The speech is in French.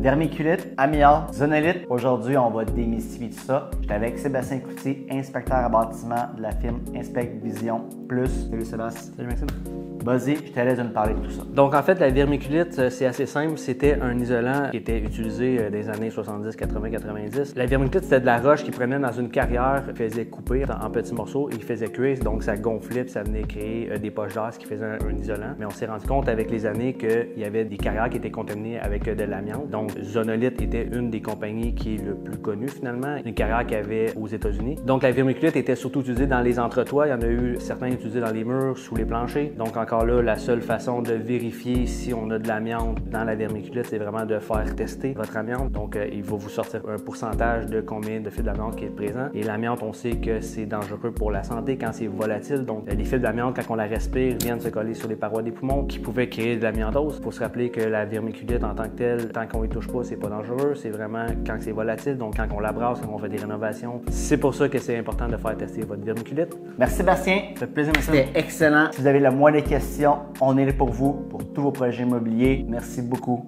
vermiculite, amiante, zonolite. Aujourd'hui, on va démystifier tout ça. J'étais avec Sébastien Cloutier, inspecteur à bâtiment de la firme Inspect Vision Plus. Salut Sébastien. Salut Maxime. Vas-y, je te laisse de nous parler de tout ça. Donc en fait, la vermiculite, c'est assez simple. C'était un isolant qui était utilisé des années 70, 80, 90. La vermiculite, c'était de la roche qui prenait dans une carrière, faisait couper en petits morceaux et qui faisait cuire. Donc ça gonflait puis ça venait créer des poches d'air, ce qui faisait un isolant. Mais on s'est rendu compte avec les années qu'il y avait des carrières qui étaient contaminées avec de l'amiante. Donc Zonolite était une des compagnies qui est le plus connue finalement, une carrière qu'il y avait aux États-Unis. Donc la vermiculite était surtout utilisée dans les entretoits. Il y en a eu certains utilisés dans les murs, sous les planchers. Donc encore là, la seule façon de vérifier si on a de l'amiante dans la vermiculite, c'est vraiment de faire tester votre amiante. Donc, il va vous sortir un pourcentage de combien de fils d'amiante qui est présent. Et l'amiante, on sait que c'est dangereux pour la santé quand c'est volatile. Donc, les fils d'amiante, quand on la respire, viennent se coller sur les parois des poumons qui pouvaient créer de l'amiantose. Il faut se rappeler que la vermiculite en tant que telle, tant qu'on y touche pas, c'est pas dangereux. C'est vraiment quand c'est volatile, donc quand on la brasse, quand on fait des rénovations. C'est pour ça que c'est important de faire tester votre vermiculite. Merci Sébastien. Ça fait plaisir, merci. C'était excellent. Si vous avez la moindre question, on est là pour vous, pour tous vos projets immobiliers. Merci beaucoup.